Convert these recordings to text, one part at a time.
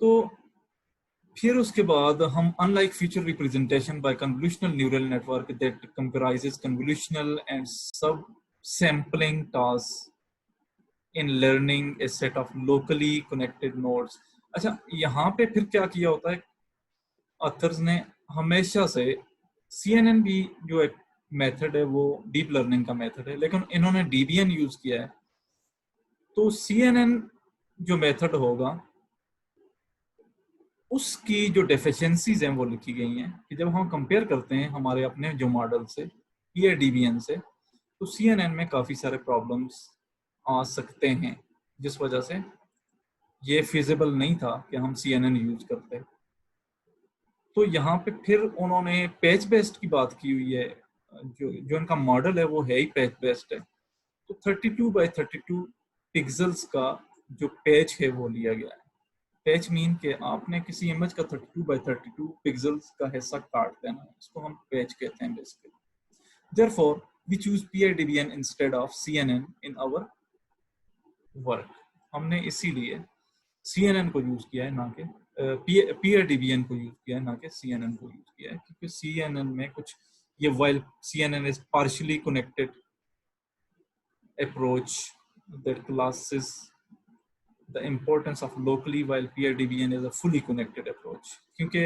तो फिर उसके बाद हम unlike feature representation by convolutional neural network that comprises convolutional and sub sampling task in learning a set of locally connected nodes. अच्छा, यहाँ पे फिर क्या किया होता है, ऑथर्स ने हमेशा से CNN भी जो एक मेथड है वो डीप लर्निंग का मेथड है, लेकिन इन्होंने DBN यूज किया है। तो CNN जो मेथड होगा उसकी जो डेफिशिएंसीज हैं वो लिखी गई हैं कि जब हम कंपेयर करते हैं हमारे अपने जो मॉडल से या DBN से, तो CNN में काफ़ी सारे प्रॉब्लम्स आ सकते हैं, जिस वजह से ये फिजिबल नहीं था कि हम CNN यूज करते। तो यहाँ पे फिर उन्होंने पैच बेस्ड की बात की हुई है। जो इनका मॉडल है वो है ही पैच बेस्ड है। तो 32x32 पिक्सल्स का जो पैच है वो लिया गया है। पैच मीन के आपने किसी इमेज का 32x32 पिक्सल्स का हिस्सा काट देना, इसको हम पैच कहते हैं basically. Therefore, we choose PIDBN instead of CNN in our work. हमने इसीलिए CNN को यूज किया है, ना कि PIDBN को यूज किया है, ना कि CNN को यूज किया है, क्योंकि CNN में कुछ ये while CNN is partially connected approach that classes the importance of locally, while PIDBN is a fully connected approach. क्योंकि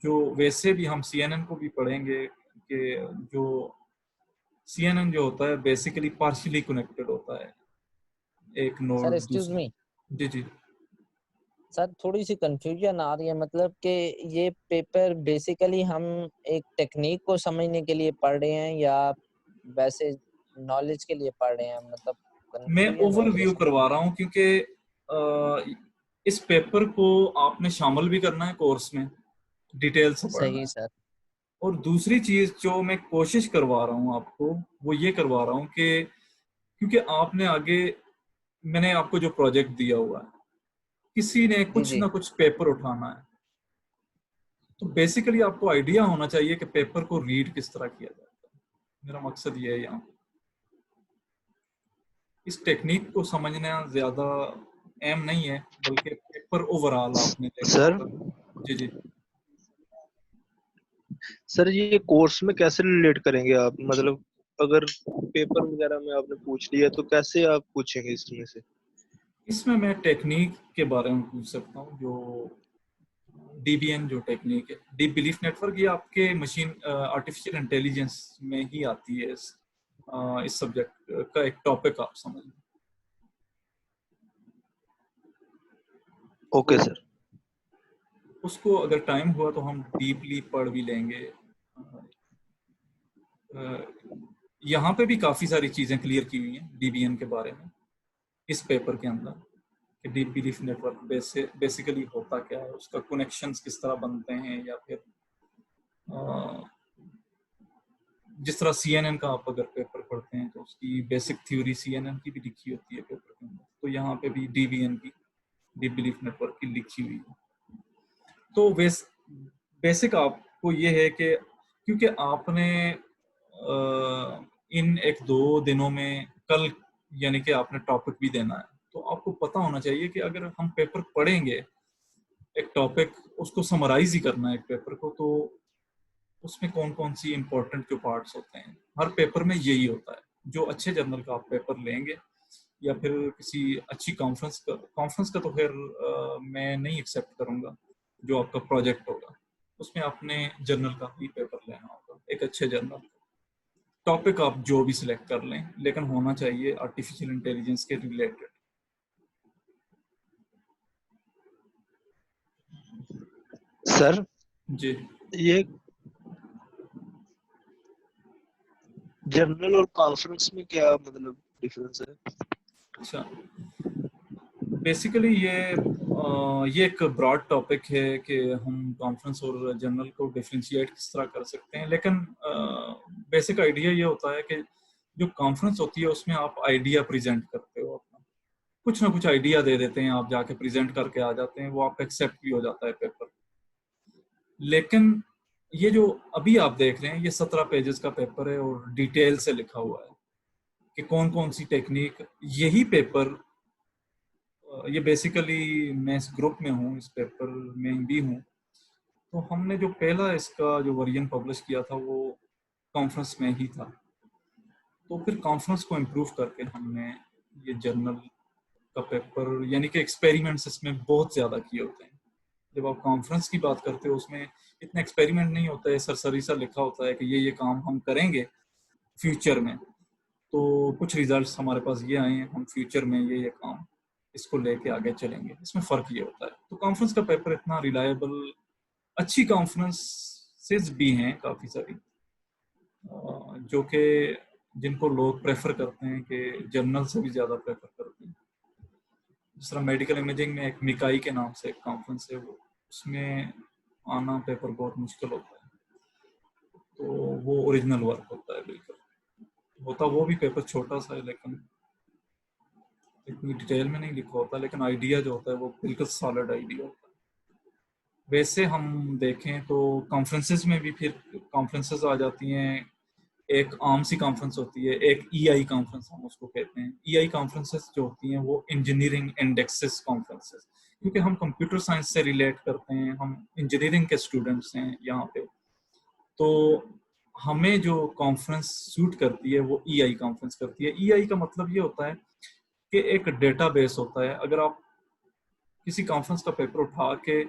जो वैसे भी हम CNN को भी पढ़ेंगे कि जो CNN जो होता है बेसिकली पार्शियली कनेक्टेड होता है एक सर नोड एक्सक्यूज दूसरे। मी जी जी सर, थोड़ी सी कंफ्यूजन आ रही है, मतलब कि ये पेपर बेसिकली हम एक टेक्निक को समझने के लिए पढ़ रहे हैं या वैसे नॉलेज के लिए पढ़ रहे हैं, मतलब मैं कंफ्यूजन हो रही है ओवरव्यू सर। करवा रहा हूँ क्योंकि इस पेपर को आपने शामिल भी करना है कोर्स में, डिटेल से पढ़ना सही है। सर। और दूसरी चीज जो मैं कोशिश करवा रहा हूँ आपको वो ये करवा रहा हूँ कि क्योंकि आपने आगे, मैंने आपको जो प्रोजेक्ट दिया हुआ है, किसी ने जी कुछ जी ना कुछ पेपर उठाना है, तो बेसिकली आपको आइडिया होना चाहिए कि पेपर को रीड किस तरह किया जाता है। मेरा मकसद ये है यहाँ इस टेक्निक को समझना ज्यादा अहम नहीं है, बल्कि पेपर ओवरऑल आपने देखना सर होगा। जी जी सर ये कोर्स में कैसे रिलेट करेंगे आप, मतलब अगर पेपर वगैरह में आपने पूछ लिया तो कैसे आप पूछेंगे इसमें से? इसमें मैं टेक्निक के बारे में पूछ सकता हूँ। जो DBN जो टेक्निक है, डीप बिलीफ नेटवर्क, ये आपके मशीन आर्टिफिशियल इंटेलिजेंस में ही आती है। इस सब्जेक्ट का एक टॉपिक आप समझ लें। ओके तो सर। उसको अगर टाइम हुआ तो हम डीपली पढ़ भी लेंगे। यहाँ पे भी काफ़ी सारी चीज़ें क्लियर की हुई हैं DBN के बारे में इस पेपर के अंदर, कि डीप बिलीफ नेटवर्क बेसिकली होता क्या है, उसका कनेक्शंस किस तरह बनते हैं, या फिर जिस तरह CNN का आप अगर पेपर पढ़ते हैं तो उसकी बेसिक थ्योरी CNN की भी लिखी होती है पेपर के अंदर, तो यहाँ पे भी DBN की, डीप बिलीफ नेटवर्क की लिखी हुई है। तो बेसिक आपको ये है कि क्योंकि आपने इन एक दो दिनों में कल यानी कि आपने टॉपिक भी देना है, तो आपको पता होना चाहिए कि अगर हम पेपर पढ़ेंगे एक टॉपिक, उसको समराइज ही करना है एक पेपर को, तो उसमें कौन कौन सी इंपॉर्टेंट जो पार्ट्स होते हैं, हर पेपर में यही होता है। जो अच्छे जर्नल का आप पेपर लेंगे या फिर किसी अच्छी कॉन्फ्रेंस का तो फिर मैं नहीं एक्सेप्ट करूंगा, जो आपका प्रोजेक्ट होगा उसमें आपने जर्नल का ही पेपर लेना होगा, एक अच्छे जर्नल। टॉपिक आप जो भी सिलेक्ट कर लें, लेकिन होना चाहिए आर्टिफिशियल इंटेलिजेंस के रिलेटेड। सर जी ये जर्नल और कॉन्फ्रेंस में क्या मतलब डिफरेंस है? अच्छा, बेसिकली ये एक ब्रॉड टॉपिक है कि हम कॉन्फ्रेंस और जर्नल को डिफरेंशिएट किस तरह कर सकते हैं, लेकिन बेसिक आइडिया ये होता है कि जो कॉन्फ्रेंस होती है उसमें आप आइडिया प्रेजेंट करते हो अपना, कुछ ना कुछ आइडिया दे देते हैं, आप जाके प्रेजेंट करके आ जाते हैं, वो आपका एक्सेप्ट भी हो जाता है पेपर। लेकिन ये जो अभी आप देख रहे हैं ये 17 पेजेस का पेपर है और डिटेल से लिखा हुआ है कि कौन कौन सी टेक्निक, यही पेपर ये बेसिकली मैं इस ग्रुप में हूँ, इस पेपर में भी हूँ। तो हमने जो पहला इसका जो वर्जन पब्लिश किया था वो कॉन्फ्रेंस में ही था। तो फिर कॉन्फ्रेंस को इम्प्रूव करके हमने ये जर्नल का पेपर, यानी कि एक्सपेरिमेंट्स इसमें बहुत ज़्यादा किए होते हैं। जब आप कॉन्फ्रेंस की बात करते हो उसमें इतना एक्सपेरिमेंट नहीं होता है, सरसरी सा लिखा होता है कि ये काम हम करेंगे फ्यूचर में, तो कुछ रिजल्ट्स हमारे पास ये आए हैं, हम फ्यूचर में ये काम इसको लेके आगे चलेंगे। इसमें फ़र्क ये होता है। तो कॉन्फ्रेंस का पेपर इतना रिलायबल, अच्छी कॉन्फ्रेंसेस भी हैं काफ़ी सारी, जो कि जिनको लोग प्रेफर करते हैं कि जर्नल से भी ज़्यादा प्रेफर करते हैं। जिस तरह मेडिकल इमेजिंग में एक मिकाई के नाम से एक कॉन्फ्रेंस है, वो उसमें आना पेपर बहुत मुश्किल होता है। तो वो ओरिजिनल वर्क होता है बिल्कुल, होता वो भी पेपर छोटा सा है, लेकिन इतनी डिटेल में नहीं लिखा होता, लेकिन आइडिया जो होता है वो बिल्कुल सॉलिड आइडिया होता है। वैसे हम देखें तो कॉन्फ्रेंसेस में भी फिर कॉन्फ्रेंसेस आ जाती हैं। एक आम सी कॉन्फ्रेंस होती है, एक ईआई कॉन्फ्रेंस हम उसको कहते हैं। ईआई कॉन्फ्रेंसेस जो होती हैं वो इंजीनियरिंग इंडेक्सेस कॉन्फ्रेंसेस, क्योंकि हम कंप्यूटर साइंस से रिलेट करते हैं, हम इंजीनियरिंग के स्टूडेंट्स हैं यहाँ पे, तो हमें जो कॉन्फ्रेंस सूट करती है वो ईआई कॉन्फ्रेंस करती है। ईआई का मतलब ये होता है कि एक डेटाबेस होता है। अगर आप किसी कॉन्फ्रेंस का पेपर उठा के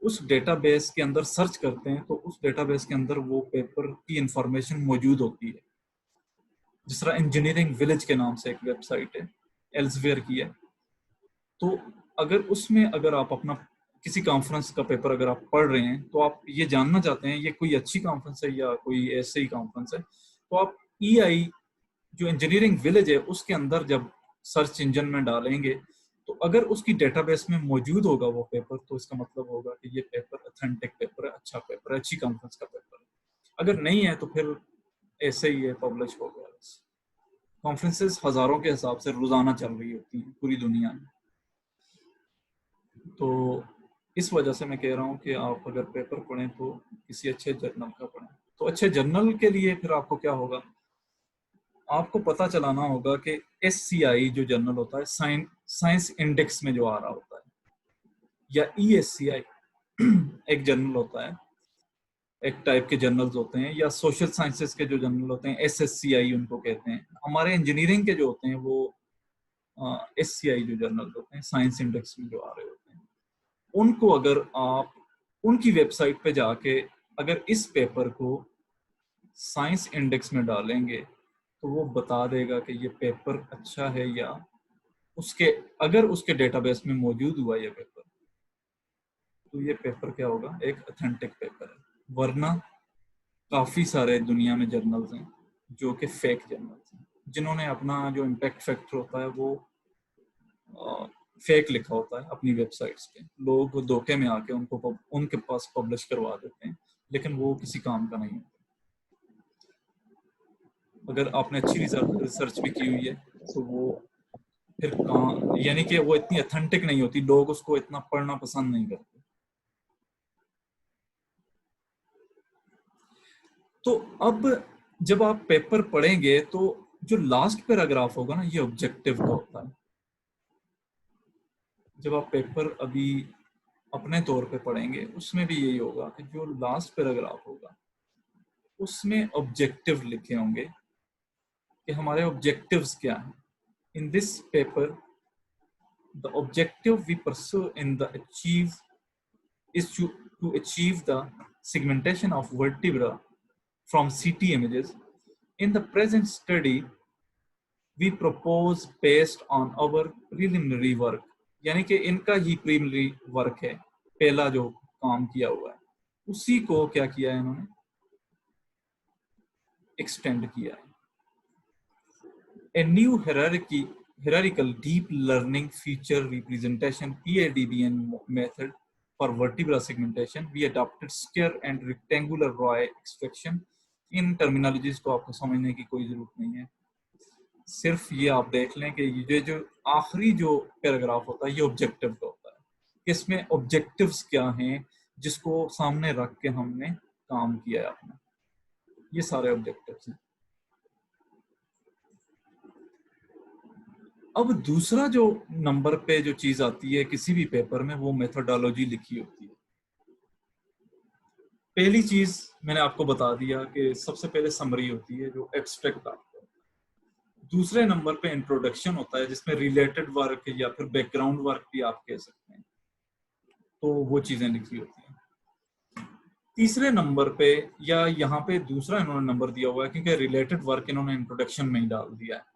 उस डेटाबेस के अंदर सर्च करते हैं तो उस डेटाबेस के अंदर वो पेपर की इंफॉर्मेशन मौजूद होती है। जिस तरह इंजीनियरिंग विलेज के नाम से एक वेबसाइट है, एल्सवेयर की है। तो अगर उसमें अगर आप अपना किसी कॉन्फ्रेंस का पेपर अगर आप पढ़ रहे हैं तो आप ये जानना चाहते हैं ये कोई अच्छी कॉन्फ्रेंस है या कोई ऐसे ही कॉन्फ्रेंस है, तो आप ईआई जो इंजीनियरिंग विलेज है उसके अंदर जब सर्च इंजन में डालेंगे तो अगर उसकी डेटाबेस में मौजूद होगा वो पेपर, तो इसका मतलब होगा कि ये पेपर ऑथेंटिक पेपर है, अच्छा पेपर है, अच्छी कॉन्फ्रेंस का पेपर है। अगर नहीं है तो फिर ऐसे ही है, पब्लिश हो गया। कॉन्फ्रेंसेस हजारों के हिसाब से रोजाना चल रही होती हैं पूरी दुनिया में। तो इस वजह से मैं कह रहा हूँ कि आप अगर पेपर पढ़ें तो किसी अच्छे जर्नल का पढ़ें। तो अच्छे जर्नल के लिए फिर आपको क्या होगा, आपको पता चलाना होगा कि SCI जो जर्नल होता है, साइंस इंडेक्स में जो आ रहा होता है, या ESCI एक जर्नल होता है, एक टाइप के जर्नल्स होते हैं, या सोशल साइंसेस के जो जर्नल होते हैं SSCI उनको कहते हैं। हमारे इंजीनियरिंग के जो होते हैं वो SCI जो जर्नल होते हैं, साइंस इंडेक्स में जो आ रहे होते हैं। उनको अगर आप उनकी वेबसाइट पे जाके अगर इस पेपर को साइंस इंडेक्स में डालेंगे तो वो बता देगा कि ये पेपर अच्छा है, या उसके अगर उसके डेटाबेस में मौजूद हुआ ये पेपर तो ये पेपर क्या होगा, एक ऑथेंटिक पेपर है। वरना काफी सारे दुनिया में जर्नल्स हैं जो कि फेक जर्नल्स हैं, जिन्होंने अपना जो इम्पैक्ट फैक्टर होता है वो फेक लिखा होता है अपनी वेबसाइट्स पे। लोग धोखे में आके उनको उनके पास पब्लिश करवा देते हैं, लेकिन वो किसी काम का नहीं होता। अगर आपने अच्छी रिसर्च भी की हुई है तो वो फिर कहाँ, यानी कि वो इतनी ऑथेंटिक नहीं होती, लोग उसको इतना पढ़ना पसंद नहीं करते। तो अब जब आप पेपर पढ़ेंगे तो जो लास्ट पैराग्राफ होगा ना, ये ऑब्जेक्टिव का होता है। जब आप पेपर अभी अपने तौर पे पढ़ेंगे उसमें भी यही होगा कि जो लास्ट पैराग्राफ होगा उसमें ऑब्जेक्टिव लिखे होंगे कि हमारे ऑब्जेक्टिव्स क्या हैं। In this paper the objective we pursue in the achieve is to achieve the segmentation of vertebra from CT images. In the present study we propose based on our preliminary work, यानी कि इनका ही preliminary work है, पहला जो काम किया हुआ है उसी को क्या किया है इन्होंने, एक्सटेंड किया है। A new hierarchical deep learning feature representation PADBN method for vertebra segmentation. We adopted square and rectangular Roy extraction. In terminologies को आपको समझने की कोई जरूरत नहीं है, सिर्फ ये आप देख लें कि ये जो आखिरी जो पैराग्राफ होता है ये ऑब्जेक्टिव का होता है। इसमें ऑब्जेक्टिव्स क्या हैं जिसको सामने रख के हमने काम किया है अपना, ये सारे ऑब्जेक्टिव्स हैं। अब दूसरा जो नंबर पे जो चीज आती है किसी भी पेपर में, वो मेथोडोलॉजी लिखी होती है। पहली चीज मैंने आपको बता दिया कि सबसे पहले समरी होती है जो एब्स्ट्रैक्ट आता है। दूसरे नंबर पे इंट्रोडक्शन होता है जिसमें रिलेटेड वर्क या फिर बैकग्राउंड वर्क भी आप कह सकते हैं, तो वो चीजें लिखी होती हैं। तीसरे नंबर पे, या यहाँ पे दूसरा इन्होंने नंबर दिया हुआ है क्योंकि रिलेटेड वर्क इन्होंने इंट्रोडक्शन में ही डाल दिया है।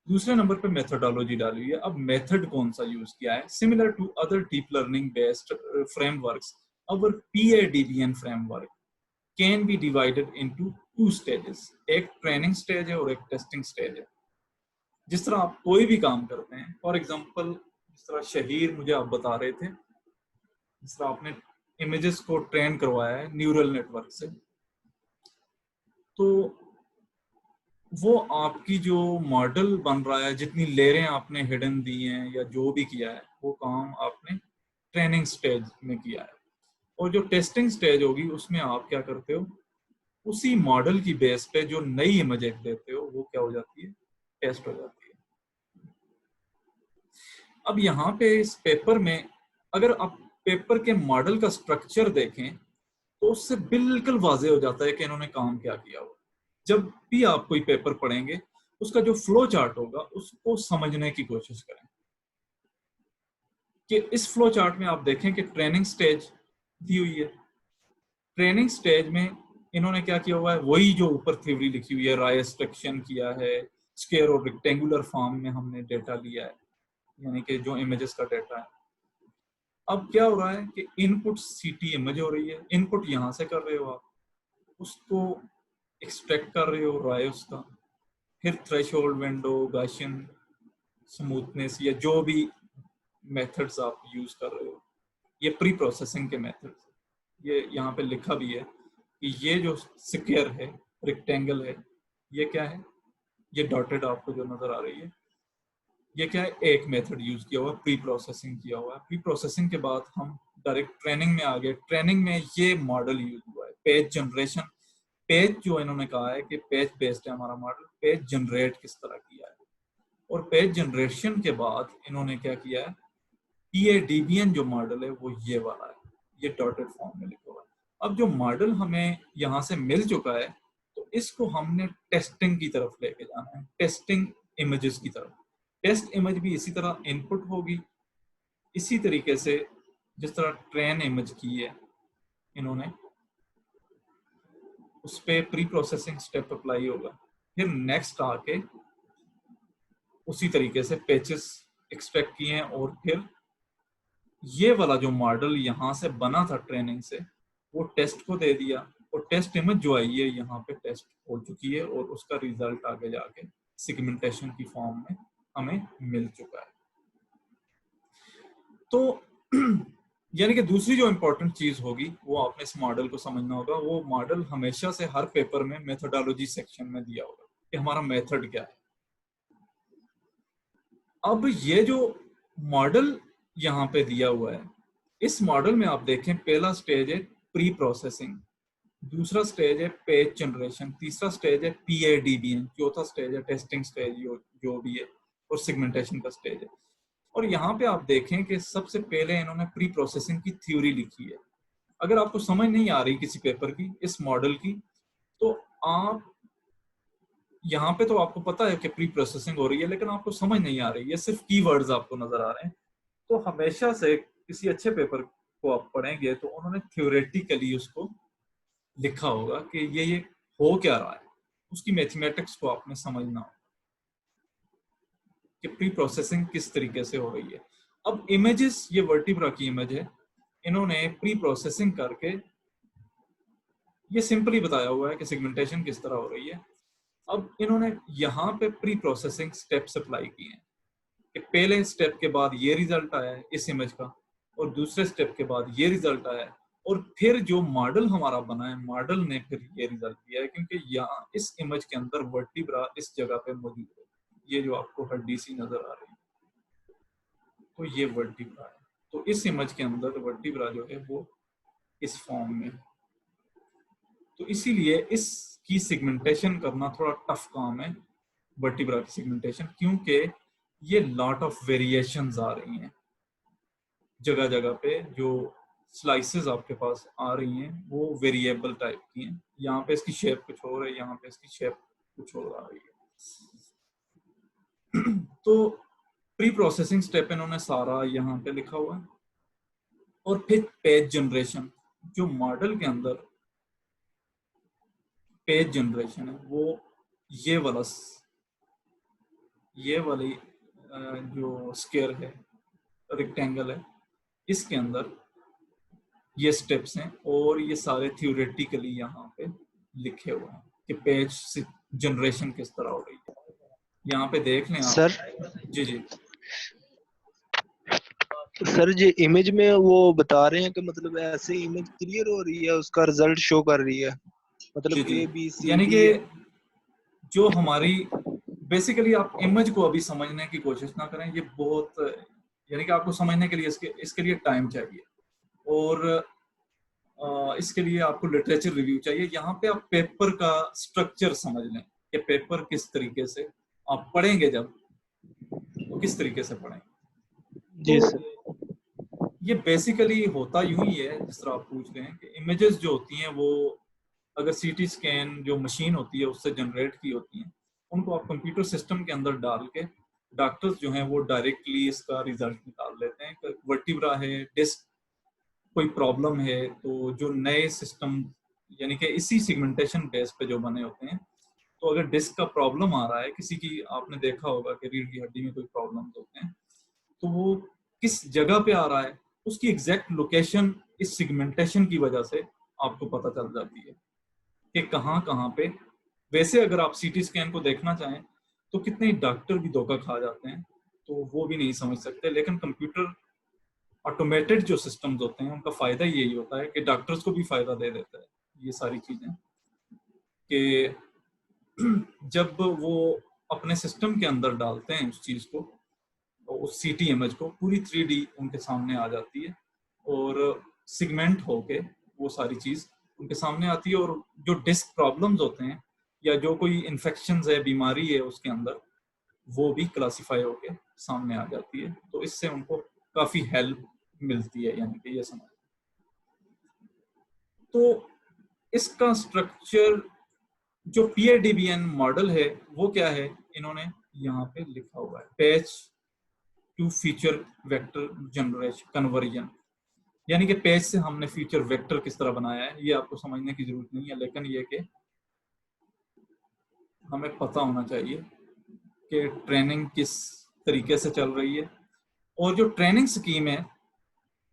दूसरे नंबर पे मेथोडोलॉजी डाली हुई है। अब मेथड कौन सा यूज किया है? Similar to other deep learning based frameworks, our PADBN framework can be divided into 2 stages. एक ट्रेनिंग स्टेज है और एक टेस्टिंग स्टेज है। जिस तरह आप कोई भी काम करते हैं, फॉर एग्जांपल जिस तरह शहीर मुझे आप बता रहे थे, जिस तरह आपने इमेजेस को ट्रेन करवाया है न्यूरल नेटवर्क से, तो वो आपकी जो मॉडल बन रहा है, जितनी लेयरें आपने हिडन दी हैं या जो भी किया है, वो काम आपने ट्रेनिंग स्टेज में किया है। और जो टेस्टिंग स्टेज होगी उसमें आप क्या करते हो, उसी मॉडल की बेस पे जो नई इमेज देते हो वो क्या हो जाती है, टेस्ट हो जाती है। अब यहाँ पे इस पेपर में अगर आप पेपर के मॉडल का स्ट्रक्चर देखें तो उससे बिल्कुल वाजे हो जाता है कि इन्होंने काम क्या किया हुआ। जब भी आप कोई पेपर पढ़ेंगे उसका जो फ्लो चार्ट होगा उसको समझने की कोशिश करें कि इस फ्लो चार्ट में आप देखें कि ट्रेनिंग स्टेज दी हुई है। ट्रेनिंग स्टेज में इन्होंने क्या किया हुआ है, वही जो ऊपर थ्योरी लिखी हुई है, राय एक्सट्रैक्शन किया है, स्क्वायर और रेक्टेंगुलर फॉर्म में हमने डेटा लिया है, यानी कि जो इमेजेस का डेटा है। अब क्या हो रहा है कि इनपुट सीटी इमेज हो रही है, इनपुट यहां से कर रहे हो आप, उसको एक्सट्रैक्ट कर रहे हो राय उसका, फिर थ्रेशोल्ड, विंडो, गॉसियन, स्मूथनेस या जो भी मेथड्स आप यूज कर रहे हो, ये प्री प्रोसेसिंग के मेथड्स। ये यहाँ पे लिखा भी है कि ये जो स्क्वायर है, रेक्टेंगल है, ये क्या है, ये डॉटेड आपको जो नजर आ रही है, ये क्या है, एक मेथड यूज किया हुआ है, प्री प्रोसेसिंग किया हुआ है। प्री प्रोसेसिंग के बाद हम डायरेक्ट ट्रेनिंग में आ गए। ट्रेनिंग में ये मॉडल यूज हुआ है, पेज जनरेशन। पेज जो इन्होंने कहा है कि पेज बेस्ड है हमारा मॉडल, पेज जनरेट किस तरह किया है, और पेज जनरेशन के बाद इन्होंने क्या किया है, PADBN जो मॉडल है वो ये वाला है, ये डॉटेड फॉर्म में लिखा हुआ है। अब जो मॉडल हमें यहाँ से मिल चुका है तो इसको हमने टेस्टिंग की तरफ लेके जाना है, टेस्टिंग इमेजेस की तरफ। टेस्ट इमेज भी इसी तरह इनपुट होगी, इसी तरीके से जिस तरह ट्रेन इमेज की है इन्होंने, उस पर प्री प्रोसेसिंग स्टेप अप्लाई होगा। फिर नेक्स्ट आके उसी तरीके से पैचेस एक्सट्रैक्ट किए हैं, और फिर ये वाला जो मॉडल यहाँ से बना था ट्रेनिंग से, वो टेस्ट को दे दिया, और टेस्ट इमेज जो आई है यहाँ पे टेस्ट हो चुकी है, और उसका रिजल्ट आगे जाके सेगमेंटेशन की फॉर्म में हमें मिल चुका है। तो यानी कि दूसरी जो इंपॉर्टेंट चीज होगी वो आपने इस मॉडल को समझना होगा। वो मॉडल हमेशा से हर पेपर में मेथोडोलॉजी सेक्शन में दिया होगा कि हमारा मेथड क्या है। अब ये जो मॉडल यहाँ पे दिया हुआ है, इस मॉडल में आप देखें पहला स्टेज है प्री प्रोसेसिंग, दूसरा स्टेज है पेज जनरेशन, तीसरा स्टेज है PADBN, चौथा स्टेज है टेस्टिंग स्टेज जो भी है, और सेगमेंटेशन का स्टेज है। और यहाँ पे आप देखें कि सबसे पहले इन्होंने प्री प्रोसेसिंग की थ्योरी लिखी है। अगर आपको समझ नहीं आ रही किसी पेपर की इस मॉडल की, तो आप यहाँ पे तो आपको पता है कि प्री प्रोसेसिंग हो रही है, लेकिन आपको समझ नहीं आ रही है, सिर्फ कीवर्ड्स आपको नजर आ रहे हैं। तो हमेशा से किसी अच्छे पेपर को आप पढ़ेंगे तो उन्होंने थ्योरेटिकली उसको लिखा होगा कि ये हो क्या रहा है, उसकी मैथमेटिक्स को आपने समझना होगा कि प्री प्रोसेसिंग किस तरीके से हो रही है। अब इमेजेस, ये वर्टिब्रा की इमेज है, इन्होंने प्री प्रोसेसिंग करके ये सिंपली बताया हुआ है कि सेगमेंटेशन किस तरह हो रही है। अब इन्होंने यहाँ पे प्री प्रोसेसिंग स्टेप्स अप्लाई किए हैं कि पहले स्टेप के बाद ये रिजल्ट आया है इस इमेज का, और दूसरे स्टेप के बाद ये रिजल्ट आया है, और फिर जो मॉडल हमारा बना है, मॉडल ने फिर ये रिजल्ट दिया है, क्योंकि यहाँ इस इमेज के अंदर वर्टिब्रा इस जगह पे मौजूद है, ये जो आपको हड्डी सी नजर आ रही है, तो ये वर्टिब्रा है। तो इस इमेज के अंदर वर्टिब्रा जो है वो इस फॉर्म में, तो इसीलिए इसकी सेगमेंटेशन करना थोड़ा टफ काम है, वर्टिब्रा की सेगमेंटेशन, क्योंकि ये लॉट ऑफ वेरिएशंस आ रही हैं जगह जगह पे। जो स्लाइसेस आपके पास आ रही हैं वो वेरिएबल टाइप की हैं। यहाँ पे इसकी शेप कुछ और है, यहाँ पे इसकी शेप कुछ और आ रही है। तो प्री प्रोसेसिंग स्टेप इन्होंने सारा यहाँ पे लिखा हुआ है। और फिर पेज जनरेशन, जो मॉडल के अंदर पेज जनरेशन है वो ये वाली जो स्क्वायर है, रेक्टेंगल है, इसके अंदर ये स्टेप्स हैं और ये सारे थ्योरेटिकली यहाँ पे लिखे हुए हैं कि पेज जनरेशन किस तरह हो रही है। यहाँ पे देख लें आप। सर जी जी सर जी इमेज में वो बता रहे हैं कि मतलब ऐसे इमेज क्लियर हो रही है, उसका रिजल्ट शो कर रही है, मतलब जी ए बी सी यानी डी। कि जो हमारी बेसिकली आप इमेज को अभी समझने की कोशिश ना करें, ये बहुत, यानी कि आपको समझने के लिए इसके लिए टाइम चाहिए और इसके लिए आपको लिटरेचर रिव्यू चाहिए। यहाँ पे आप पेपर का स्ट्रक्चर समझ लें कि पेपर किस तरीके से आप पढ़ेंगे, जब तो किस तरीके से पढ़ेंगे। जी तो सर। ये बेसिकली होता यूं ही है जिस तरह आप पूछ रहे हैं कि इमेजेस जो होती हैं वो अगर सीटी स्कैन जो मशीन होती है उससे जनरेट की होती हैं, उनको आप कंप्यूटर सिस्टम के अंदर डाल के डॉक्टर्स जो हैं वो डायरेक्टली इसका रिजल्ट निकाल लेते हैं। वर्टिब्रा है, डिस्क कोई प्रॉब्लम है, तो जो नए सिस्टम यानी कि इसी सिगमेंटेशन बेस पे जो बने होते हैं, तो अगर डिस्क का प्रॉब्लम आ रहा है किसी की, आपने देखा होगा कि रीढ़ की हड्डी में कोई प्रॉब्लम होते हैं, तो वो किस जगह पे आ रहा है उसकी एग्जैक्ट लोकेशन इस सिगमेंटेशन की वजह से आपको पता चल जाती है कि कहाँ कहाँ पे। वैसे अगर आप सीटी स्कैन को देखना चाहें तो कितने डॉक्टर भी धोखा खा जाते हैं, तो वो भी नहीं समझ सकते। लेकिन कंप्यूटर ऑटोमेटेड जो सिस्टम्स होते हैं उनका फायदा यही होता है कि डॉक्टर्स को भी फायदा दे देता है ये सारी चीजें, कि जब वो अपने सिस्टम के अंदर डालते हैं उस चीज को, उस सीटी इमेज को, पूरी 3D उनके सामने आ जाती है और सिगमेंट होके वो सारी चीज उनके सामने आती है। और जो डिस्क प्रॉब्लम्स होते हैं या जो कोई इन्फेक्शन है, बीमारी है उसके अंदर, वो भी क्लासिफाई होके सामने आ जाती है। तो इससे उनको काफी हेल्प मिलती है, यानी कि ये समझ। तो इसका स्ट्रक्चर जो PIDBN मॉडल है वो क्या है, इन्होंने यहाँ पे लिखा हुआ है page to feature vector generation conversion, यानी कि पेज से हमने फीचर वेक्टर किस तरह बनाया है। ये आपको समझने की जरूरत नहीं है, लेकिन ये कि हमें पता होना चाहिए कि ट्रेनिंग किस तरीके से चल रही है। और जो ट्रेनिंग स्कीम है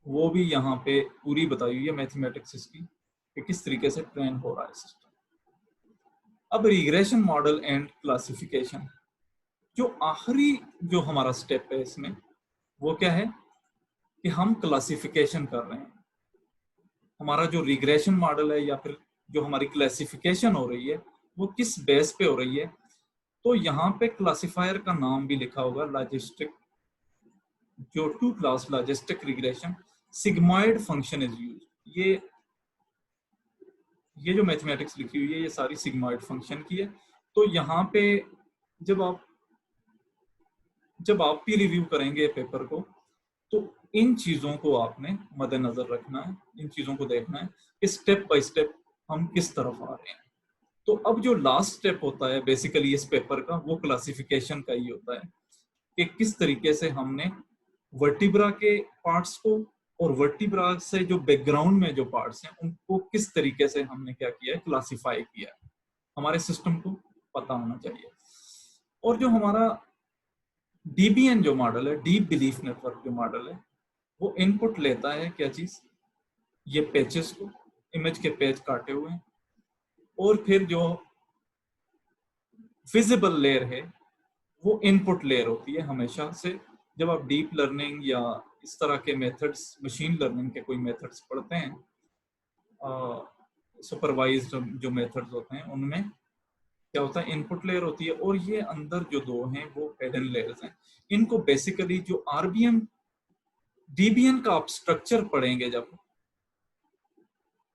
वो भी यहाँ पे पूरी बताई हुई है मैथमेटिक्स इसकी, कि किस तरीके से ट्रेन हो रहा है सिस्टम। अब रिग्रेशन मॉडल एंड क्लासिफिकेशन, जो आखिरी जो हमारा स्टेप है इसमें, वो क्या है कि हम क्लासिफिकेशन कर रहे हैं। हमारा जो रिग्रेशन मॉडल है या फिर जो हमारी क्लासिफिकेशन हो रही है वो किस बेस पे हो रही है। तो यहाँ पे क्लासिफायर का नाम भी लिखा होगा, लॉजिस्टिक, जो two class logistic regression sigmoid function is used. ये जो मैथमेटिक्स लिखी हुई है ये सारी सिग्मॉइड फंक्शन की है। तो यहाँ पे जब आप भी रिव्यू करेंगे पेपर को, तो इन चीजों को आपने मद्देनजर रखना है, इन चीजों को देखना है कि स्टेप बाय स्टेप हम किस तरफ आ रहे हैं। तो अब जो लास्ट स्टेप होता है बेसिकली इस पेपर का, वो क्लासिफिकेशन का ही होता है कि किस तरीके से हमने वर्टिब्रा के पार्ट्स को और वर्टिब्रा से जो बैकग्राउंड में जो पार्ट्स हैं उनको किस तरीके से हमने क्या किया है, क्लासिफाई किया है। हमारे सिस्टम को पता होना चाहिए। और जो हमारा DBN जो मॉडल है, डीप बिलीफ नेटवर्क जो मॉडल है, वो इनपुट लेता है क्या चीज, ये पैचेस को, इमेज के पेज काटे हुए हैं, और फिर जो विजिबल लेयर है वो इनपुट लेयर होती है हमेशा से। जब आप डीप लर्निंग या इस तरह के मेथड्स, मशीन लर्निंग के कोई मेथड्स पढ़ते हैं, सुपरवाइज्ड जो मेथड्स होते हैं, उनमें क्या होता है, इनपुट लेयर होती है और ये अंदर जो दो हैं वो हिडन लेयर्स हैं। इनको बेसिकली जो RBM DBN का आप स्ट्रक्चर पढ़ेंगे जब,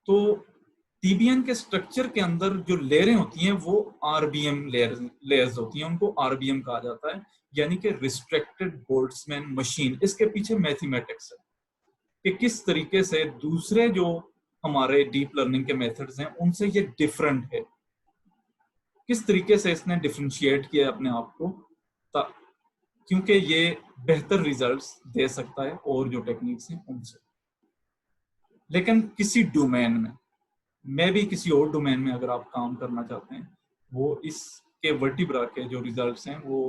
तो डीबीएन के स्ट्रक्चर के अंदर जो लेयरें होती हैं वो आरबीएम लेयर्स होती हैं, उनको आरबीएम कहा जाता है, यानी कि रिस्ट्रिक्टेड बोल्ट्जमैन मशीन। इसके पीछे मैथमेटिक्स है कि किस तरीके से दूसरे जो हमारे डीप लर्निंग के मेथड्स हैं उनसे ये डिफरेंट है, किस तरीके से इसने डिफरेंशिएट किया अपने आप को, क्योंकि ये बेहतर रिजल्ट्स दे सकता है और जो टेक्निक्स हैं उनसे। लेकिन किसी डोमेन में, मैं भी किसी और डोमेन में अगर आप काम करना चाहते हैं, वो इसके वर्टिब्रा के जो रिजल्ट्स हैं वो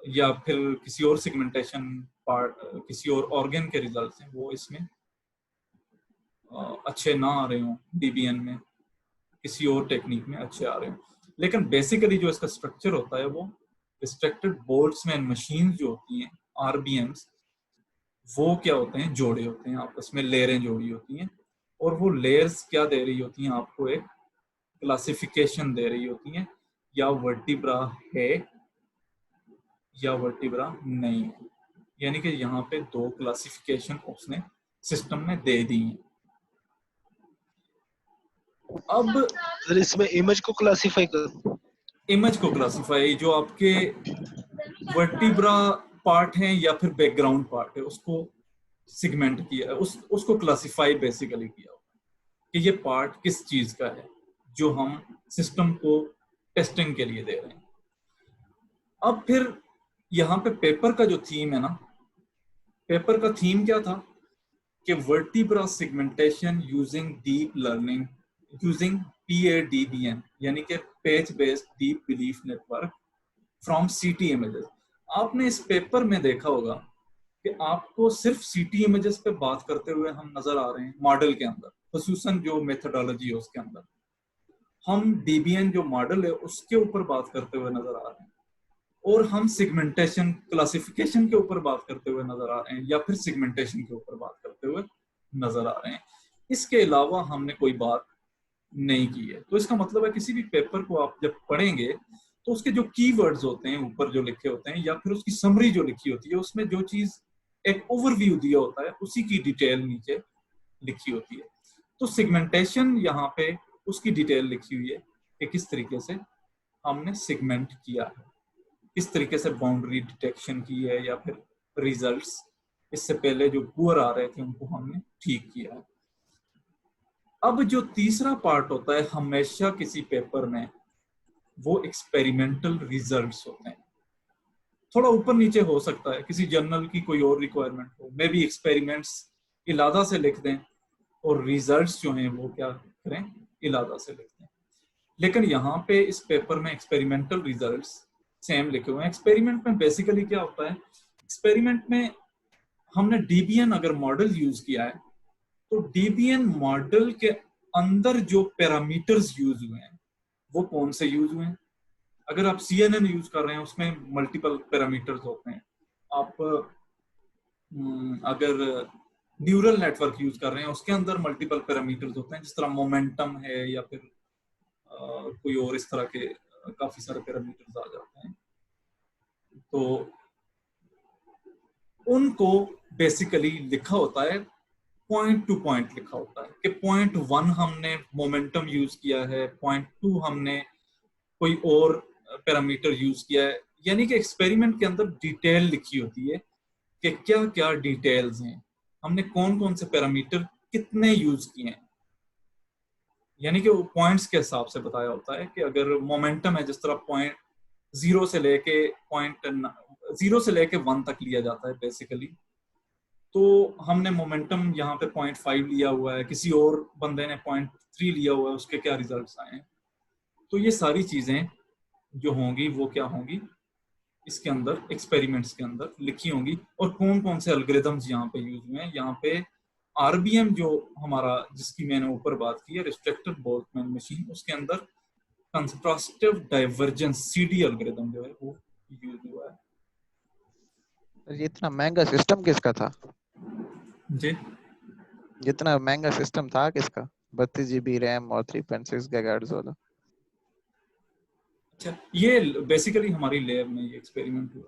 या फिर किसी और सेगमेंटेशन पार्ट, किसी और ऑर्गन के रिजल्ट्स हैं, वो इसमें अच्छे ना आ रहे हों, डीबीएन में किसी और टेक्निक में अच्छे आ रहे हों, लेकिन बेसिकली जो इसका स्ट्रक्चर होता है वो रिस्ट्रिक्टेड बोल्ट्जमैन मशीन जो होती हैं, आरबीएम्स, वो क्या होते हैं, जोड़े होते हैं आपस में, लेयरें जोड़ी होती हैं, और वो लेयर्स क्या दे रही होती हैं आपको, एक क्लासिफिकेशन दे रही होती हैं, या वर्टिब्रा है या वर्टिब्रा नहीं है। यानी कि यहाँ पे दो क्लासिफिकेशन उसने सिस्टम में दे दी हैं। अब सर इसमें इमेज को क्लासिफाई कर, इमेज को क्लासिफाई, जो आपके वर्टिब्रा पार्ट है या फिर बैकग्राउंड पार्ट है, उसको सिगमेंट किया, उसको क्लासिफाई बेसिकली किया कि ये पार्ट किस चीज का है जो हम सिस्टम को टेस्टिंग के लिए दे रहे हैं। अब फिर यहाँ पे पेपर का जो थीम है ना, पेपर का थीम क्या था कि vertebra segmentation using deep learning using PADBN, यानी कि page based deep belief network from सीटी इमेजेस। आपने इस पेपर में देखा होगा कि आपको सिर्फ सीटी इमेजेस पे बात करते हुए हम नजर आ रहे हैं मॉडल के अंदर, खसूसन जो मेथोडोलॉजी है उसके अंदर हम डीबीएन जो मॉडल है उसके ऊपर बात करते हुए नजर आ रहे हैं, और हम सेगमेंटेशन क्लासिफिकेशन के ऊपर बात करते हुए नजर आ रहे हैं, या फिर सेगमेंटेशन के ऊपर बात करते हुए नजर आ रहे हैं। इसके अलावा हमने कोई बात नहीं की है। तो इसका मतलब है किसी भी पेपर को आप जब पढ़ेंगे तो उसके जो कीवर्ड्स होते हैं ऊपर जो लिखे होते हैं, या फिर उसकी समरी जो लिखी होती है, उसमें जो चीज एक ओवरव्यू दिया होता है उसी की डिटेल नीचे लिखी होती है। तो सेगमेंटेशन यहाँ पे उसकी डिटेल लिखी हुई है कि किस तरीके से हमने सेगमेंट किया है, किस तरीके से बाउंड्री डिटेक्शन की है, या फिर रिजल्ट्स इससे पहले जो पुअर आ रहे थे उनको हमने ठीक किया है। अब जो तीसरा पार्ट होता है हमेशा किसी पेपर में, वो एक्सपेरिमेंटल रिजल्ट्स होते हैं। थोड़ा ऊपर नीचे हो सकता है, किसी जर्नल की कोई और रिक्वायरमेंट हो, मे बी एक्सपेरिमेंट्स इलादा से लिख दें और रिजल्ट्स जो हैं वो क्या करें, इलादा से लिख दें। लेकिन यहाँ पे इस पेपर में एक्सपेरिमेंटल रिजल्ट्स सेम लिखे हुए हैं। एक्सपेरिमेंट में बेसिकली क्या होता है, एक्सपेरिमेंट में हमने डीबीएन अगर मॉडल यूज किया है तो डीबीएन मॉडल के अंदर जो पैरामीटर्स यूज हुए हैं वो कौन से यूज हुए हैं। अगर आप CNN यूज कर रहे हैं उसमें मल्टीपल पैरामीटर्स होते हैं। आप अगर न्यूरल नेटवर्क यूज कर रहे हैं उसके अंदर मल्टीपल पैरामीटर्स होते हैं, जिस तरह मोमेंटम है या फिर कोई और इस तरह के काफी सारे पैरामीटर्स आ जाते हैं। तो उनको बेसिकली लिखा होता है, पॉइंट टू पॉइंट लिखा होता है कि पॉइंट 1 हमने मोमेंटम यूज किया है, पॉइंट 2 हमने कोई और पैरामीटर यूज किया है। यानी कि एक्सपेरिमेंट के अंदर डिटेल लिखी होती है कि क्या क्या डिटेल्स हैं, हमने कौन कौन से पैरामीटर कितने यूज किए हैं। यानी कि वो पॉइंट्स के हिसाब से बताया होता है कि अगर मोमेंटम है, जिस तरह पॉइंट 0 से लेके 1 तक लिया जाता है बेसिकली, तो हमने मोमेंटम यहाँ पे 0.5 लिया हुआ है, किसी और बंदे ने 0.3 लिया हुआ है, उसके क्या रिजल्ट्स आए हैं। तो ये सारी चीजें जो होंगी वो क्या होंगी, इसके अंदर एक्सपेरिमेंट्स के अंदर लिखी होंगी, और कौन कौन से एल्गोरिथम्स यहाँ पे यूज हुए हैं। यहाँ पे आरबीएम जो हमारा, जिसकी मैंने ऊपर बात की है, रिस्ट्रिक्टेड बोल्ट्जमैन मशीन, उसके अंदर कंट्रास्टिव डाइवर्जेंस CD एल्गोरिथम जो है वो यूज हुआ है। ये इतना महंगा सिस्टम किसका था जी, जितना महंगा सिस्टम था किसका, 32 GB रैम और 3.6 गीगाहर्ट्ज वाला? अच्छा, ये बेसिकली हमारी लैब में ये एक्सपेरिमेंट हुआ।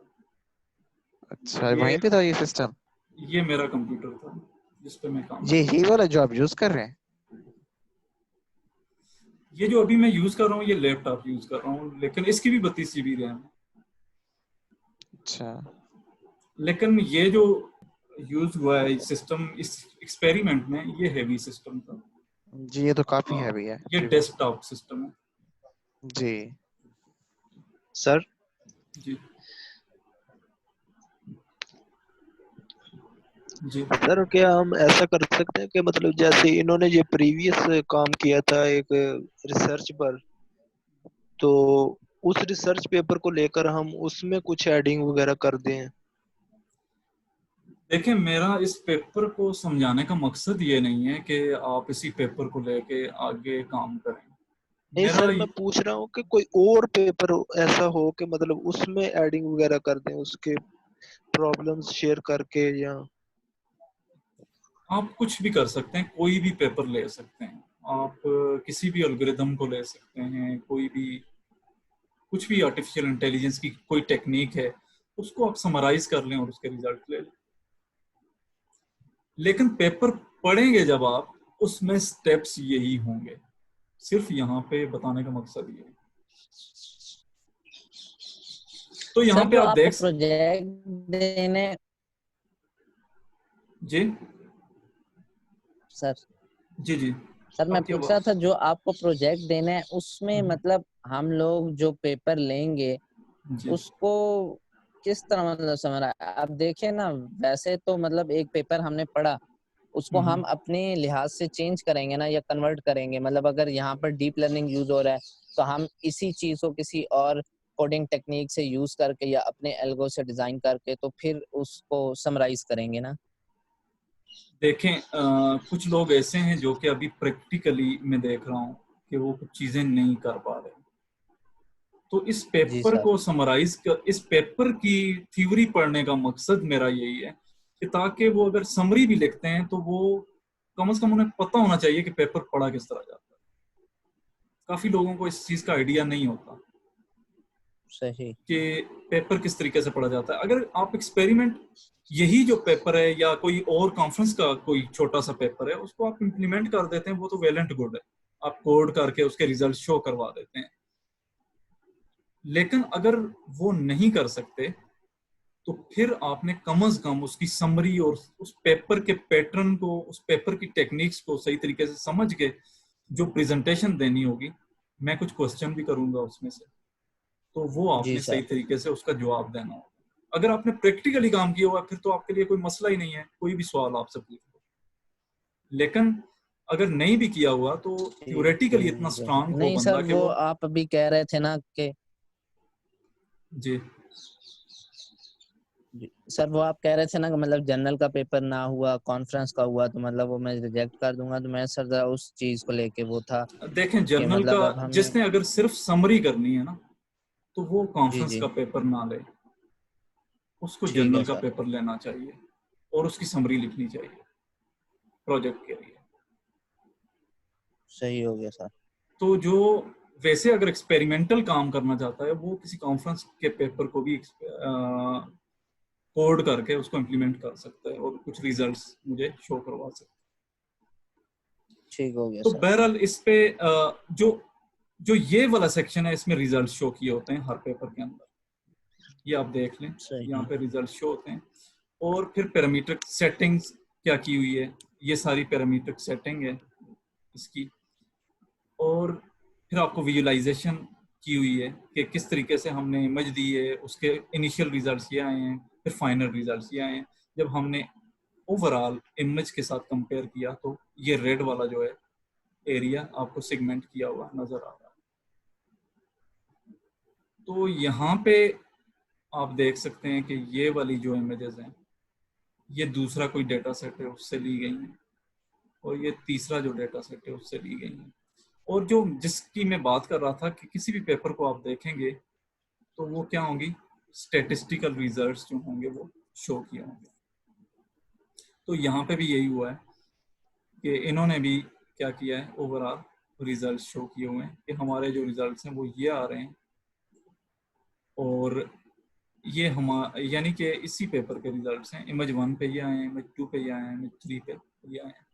अच्छा, वहीं पे था ये सिस्टम? ये मेरा कंप्यूटर था जिस पे मैं काम ये ही वाला जो आप यूज कर रहे हैं? ये जो अभी मैं यूज कर रहा हूँ, ये लैपटॉप यूज कर रहा हूँ, लेकिन इसकी भी 32 GB रैम है। अच्छा। लेकिन ये जो यूज हुआ है सिस्टम इस एक्सपेरिमेंट में, ये हैवी सिस्टम था। जी ये तो काफी हाँ, हैवी है ये जी। डेस्कटॉप सिस्टम है जी। सर जी। जी सर क्या हम ऐसा कर सकते हैं कि मतलब जैसे इन्होंने ये प्रीवियस काम किया था एक रिसर्च पर, तो उस रिसर्च पेपर को लेकर हम उसमें कुछ एडिंग वगैरह कर दें? देखिए, मेरा इस पेपर को समझाने का मकसद ये नहीं है कि आप इसी पेपर को लेके आगे काम करें। नहीं मेरा सर, मैं पूछ रहा हूँ कि कोई और पेपर ऐसा हो कि मतलब उसमें एडिंग वगैरह कर दें, उसके प्रॉब्लम्स शेयर करके, या आप कुछ भी कर सकते हैं, कोई भी पेपर ले सकते हैं आप, किसी भी एल्गोरिदम को ले सकते हैं, कोई भी कुछ भी आर्टिफिशियल इंटेलिजेंस की कोई टेक्निक है, उसको आप समराइज कर लें और उसके रिजल्ट ले लें। लेकिन पेपर पढ़ेंगे जब आप, उसमें स्टेप्स यही होंगे। सिर्फ यहाँ पे बताने का मकसद ये है। तो यहाँ सर पे जो आप आपको देख प्रोजेक्ट देने, जी सर जी जी, सर मैं आपकी पूछ रहा आवाज। था जो आपको प्रोजेक्ट देना है उसमें मतलब हम लोग जो पेपर लेंगे जी उसको किस तरह मतलब समझ रहा है? अब देखिए ना, वैसे तो मतलब एक पेपर हमने पढ़ा, उसको हम अपने लिहाज से चेंज करेंगे ना या कन्वर्ट करेंगे। मतलब अगर यहाँ पर डीप लर्निंग यूज हो रहा है तो हम इसी चीज को किसी और कोडिंग टेक्निक से यूज करके या अपने एल्गो से डिजाइन करके तो फिर उसको समराइज करेंगे ना। देखें, कुछ लोग ऐसे हैं जो कि अभी प्रैक्टिकली मैं देख रहा हूँ कि वो कुछ चीजें नहीं कर पा रहे। तो इस जी पेपर सर। को समराइज कर, इस पेपर की थ्योरी पढ़ने का मकसद मेरा यही है कि ताकि वो अगर समरी भी लिखते हैं तो वो कम से कम उन्हें पता होना चाहिए कि पेपर पढ़ा किस तरह जाता है। काफी लोगों को इस चीज का आइडिया नहीं होता सही। कि पेपर किस तरीके से पढ़ा जाता है। अगर आप एक्सपेरिमेंट, यही जो पेपर है या कोई और कॉन्फ्रेंस का कोई छोटा सा पेपर है, उसको आप इम्प्लीमेंट कर देते हैं, वो तो वेल एंड गुड है। आप कोड करके उसके रिजल्ट शो करवा देते हैं। लेकिन अगर वो नहीं कर सकते तो फिर आपने कम से कम उसकी समरी और उस पेपर के पैटर्न को, उस पेपर की टेक्निक्स को सही तरीके से समझ के जो प्रेजेंटेशन देनी होगी, मैं कुछ क्वेश्चन भी करूंगा उसमें से, तो वो जी आपने सर। सही तरीके से उसका जवाब देना होगा। अगर आपने प्रैक्टिकली काम किया हुआ फिर तो आपके लिए कोई मसला ही नहीं है, कोई भी सवाल आपसे पूछ लो। लेकिन अगर नहीं भी किया हुआ तो ठीक थ्योरेटिकली इतना है सर। स्ट्रांग हो नहीं बंदा सर, कि वो वो। आप अभी कह रहे थे ना कि जी सर वो आप कह रहे थे ना कि मतलब जनरल का पेपर ना हुआ, कॉन्फ्रेंस का हुआ तो मतलब वो मैं रिजेक्ट कर दूंगा। तो मैं सर जरा उस चीज को लेके वो था देखें, कि जर्नल का मतलब अब हमें। जिसने अगर सिर्फ समरी करनी है ना, तो वो जी कॉन्फ्रेंस जी। का पेपर ना ले, उसको ठीक है जर्नल का सर। पेपर लेना चाहिए और उसकी समरी लिखनी चाहिए प्रोजेक्ट के लिए। सही हो गया सर। तो जो वैसे अगर एक्सपेरिमेंटल काम करना चाहता है, वो किसी कॉन्फ्रेंस के पेपर को भी कोड करके उसको इम्प्लीमेंट कर सकता है और कुछ रिजल्ट्स मुझे शो करवा सकता है। ठीक हो गया तो सर। बहरहाल इस पे जो जो ये वाला सेक्शन है, इसमें रिजल्ट शो किए होते हैं हर पेपर के अंदर, ये आप देख लें, यहाँ सही। पे रिजल्ट शो होते हैं। और फिर पैरामीट्रिक सेटिंग्स क्या की हुई है, ये सारी पैरामीट्रिक सेटिंग है इसकी। और फिर आपको विजुअलाइजेशन की हुई है कि किस तरीके से हमने इमेज दी है, उसके इनिशियल रिजल्ट्स ये आए हैं, फिर फाइनल रिजल्ट्स ये आए हैं। जब हमने ओवरऑल इमेज के साथ कंपेयर किया तो ये रेड वाला जो है एरिया आपको सेगमेंट किया हुआ नजर आ रहा है। तो यहाँ पे आप देख सकते हैं कि ये वाली जो इमेजेस हैं, ये दूसरा कोई डेटा सेट है उससे ली गई हैं, और ये तीसरा जो डेटा सेट है उससे ली गई हैं। और जो जिसकी मैं बात कर रहा था कि किसी भी पेपर को आप देखेंगे तो वो क्या होंगी, स्टेटिस्टिकल रिजल्ट्स जो होंगे वो शो किए होंगे। तो यहाँ पे भी यही हुआ है कि इन्होंने भी क्या किया है, ओवरऑल रिजल्ट शो किए हुए हैं कि हमारे जो रिजल्ट्स हैं वो ये आ रहे हैं। और ये हम यानी कि इसी पेपर के रिजल्ट्स हैं, इमेज 1 पे ये आए हैं, इमेज 2 पे ये आए हैं, इमेज 3 पे ये आए हैं।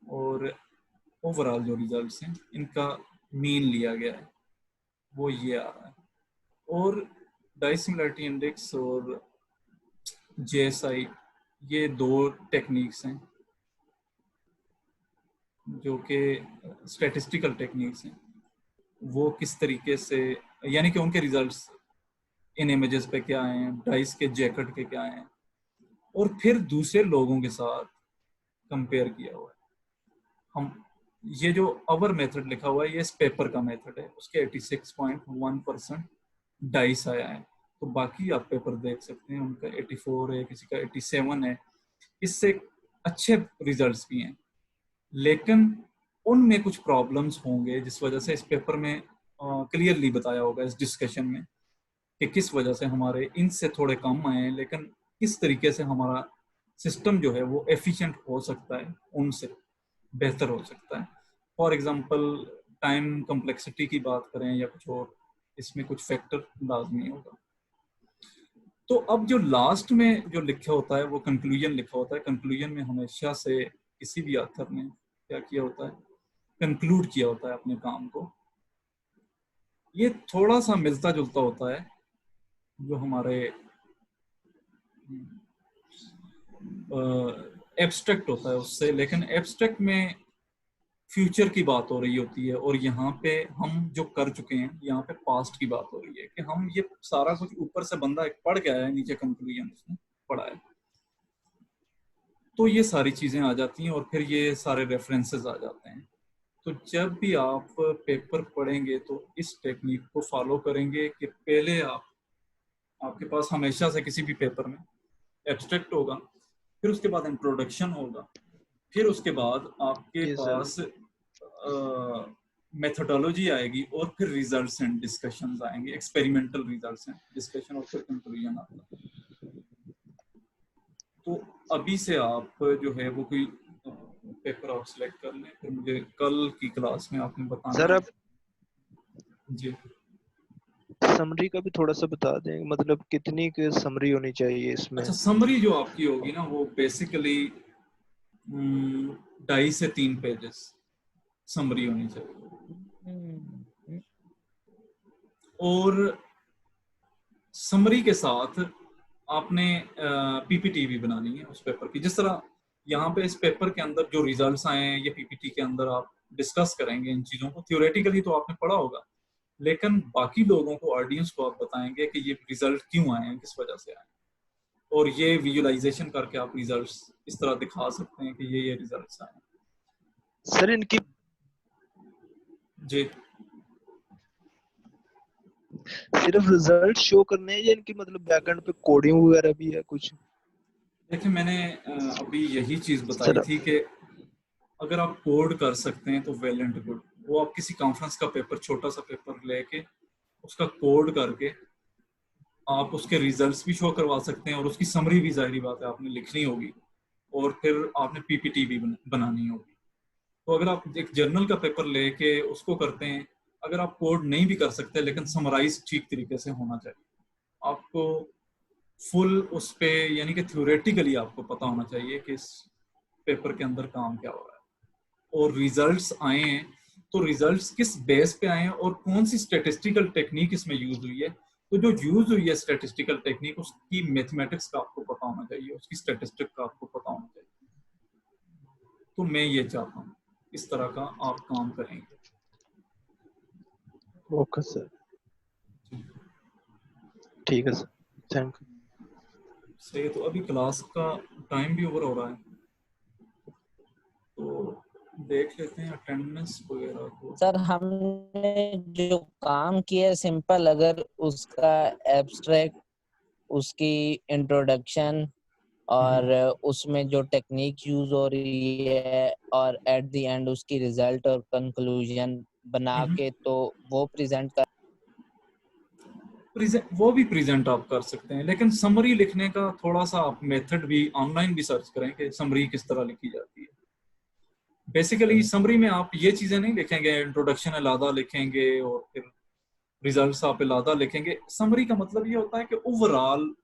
और ओवरऑल जो रिजल्ट्स हैं इनका मीन लिया गया है, वो ये आ रहा है। और डाइसिमिलरिटी इंडेक्स और जेएसआई, ये दो टेक्निक्स हैं जो कि स्टैटिस्टिकल टेक्निक्स हैं। वो किस तरीके से, यानी कि उनके रिजल्ट्स इन इमेजेस पे क्या हैं, डाइस के जैकेट के क्या हैं, और फिर दूसरे लोगों के साथ कंपेयर किया हुआ है। हम ये जो अवर मेथड लिखा हुआ है, ये इस पेपर का मेथड है, उसके 86.1% डाइस आया है। तो बाकी आप पेपर देख सकते हैं, उनका 84 है, किसी का 87 है। इससे अच्छे रिजल्ट्स भी हैं, लेकिन उनमें कुछ प्रॉब्लम्स होंगे जिस वजह से इस पेपर में क्लियरली बताया होगा इस डिस्कशन में कि किस वजह से हमारे इनसे थोड़े कम आए हैं, लेकिन किस तरीके से हमारा सिस्टम जो है वो एफिशिएंट हो सकता है, उनसे बेहतर हो सकता है। फॉर एग्जांपल टाइम कम्प्लेक्सिटी की बात करें या कुछ और, इसमें कुछ फैक्टर लाजमी होगा। तो अब जो लास्ट में जो लिखा होता है वो कंक्लूजन लिखा होता है। कंक्लूजन में हमेशा से किसी भी ऑथर ने क्या किया होता है, कंक्लूड किया होता है अपने काम को। ये थोड़ा सा मिलता जुलता होता है जो हमारे एब्स्ट्रैक्ट होता है उससे, लेकिन एब्स्ट्रैक्ट में फ्यूचर की बात हो रही होती है, और यहाँ पे हम जो कर चुके हैं, यहाँ पे पास्ट की बात हो रही है कि हम ये सारा कुछ ऊपर से बंदा एक पढ़ के आया है, नीचे कंक्लूजन उसने पढ़ा है। तो ये सारी चीजें आ जाती हैं और फिर ये सारे रेफरेंसेस आ जाते हैं। तो जब भी आप पेपर पढ़ेंगे तो इस टेक्निक को फॉलो करेंगे कि पहले आपके पास हमेशा से किसी भी पेपर में एब्स्ट्रैक्ट होगा, फिर उसके बाद इंट्रोडक्शन होगा, फिर उसके बाद आपके जी सर। पास मेथोडोलॉजी आएगी, और फिर रिजल्ट्स एंड डिस्कशंस आएंगे, एक्सपेरिमेंटल रिजल्ट्स एंड डिस्कशन, और फिर कंक्लूजन आता है। तो अभी से आप जो है वो कोई पेपर आप सिलेक्ट कर लें, फिर मुझे कल की क्लास में आपने बताना सर है। अब जी, समरी का भी थोड़ा सा बता दें, मतलब कितनी की समरी होनी चाहिए इसमें? अच्छा, समरी जो आपकी होगी ना वो बेसिकली 2.5 से 3 पेजेस समरी होनी चाहिए। और समरी के साथ आपने पीपीटी भी बनानी है उस पेपर की। जिस तरह यहाँ पे इस पेपर के अंदर जो रिजल्ट्स आए हैं, ये पीपीटी के अंदर आप डिस्कस करेंगे इन चीजों को। थ्योरेटिकली तो आपने पढ़ा होगा, लेकिन बाकी लोगों को, ऑडियंस को आप बताएंगे कि ये रिजल्ट क्यों आए हैं, किस वजह से आए हैं, और ये विजुअलाइजेशन करके आप रिजल्ट्स इस तरह दिखा सकते हैं कि ये रिजल्ट्स आए हैं। सर इनकी जी, सिर्फ रिजल्ट शो करने हैं या इनकी मतलब बैकएंड पे कोडिंग वगैरह भी है कुछ? देखिए मैंने अभी यही चीज बताई सर थी कि अगर आप कोड कर सकते हैं तो वेल एंड गुड। वो आप किसी कॉन्फ्रेंस का पेपर, छोटा सा पेपर लेके उसका कोड करके आप उसके रिजल्ट्स भी शो करवा सकते हैं, और उसकी समरी भी जाहिर बात है आपने लिखनी होगी, और फिर आपने पीपीटी भी बनानी होगी। तो अगर आप एक जर्नल का पेपर लेके उसको करते हैं, अगर आप कोड नहीं भी कर सकते, लेकिन समराइज ठीक तरीके से होना चाहिए आपको। फुल उस पे, यानी कि थ्योरेटिकली आपको पता होना चाहिए कि इस पेपर के अंदर काम क्या हो रहा है, और रिजल्ट्स आए हैं तो रिजल्ट्स किस बेस पे आए हैं, और कौन सी स्टैटिस्टिकल टेक्निक इसमें यूज हुई है। तो जो यूज हुई है स्टैटिस्टिकल टेक्निक, उसकी मैथमेटिक्स का आपको पता होना चाहिए, उसकी स्टैटिस्टिक का आपको पता होना चाहिए। तो मैं ये चाहता हूँ इस तरह का आप काम करेंगे। ओके सर, ठीक है सर, थैंक यू। सही। तो अभी क्लास का टाइम भी ओवर हो रहा है, तो देख लेते हैं अटेंडेंस वगैरह को। सर हमने जो काम किया सिंपल, अगर उसका एब्स्ट्रैक्ट, उसकी इंट्रोडक्शन, और उसमें जो टेक्निक यूज हो रही है, और एट द एंड उसकी रिजल्ट और कंक्लूजन बना के तो वो प्रेजेंट कर, वो भी प्रेजेंट आप कर सकते हैं, लेकिन समरी लिखने का थोड़ा सा आप मेथड भी ऑनलाइन भी सर्च करें कि समरी किस तरह लिखी जाती है। बेसिकली समरी में आप ये चीजें नहीं लिखेंगे, इंट्रोडक्शन अलादा लिखेंगे और फिर रिजल्ट्स आप अलादा लिखेंगे। समरी का मतलब ये होता है कि ओवरऑल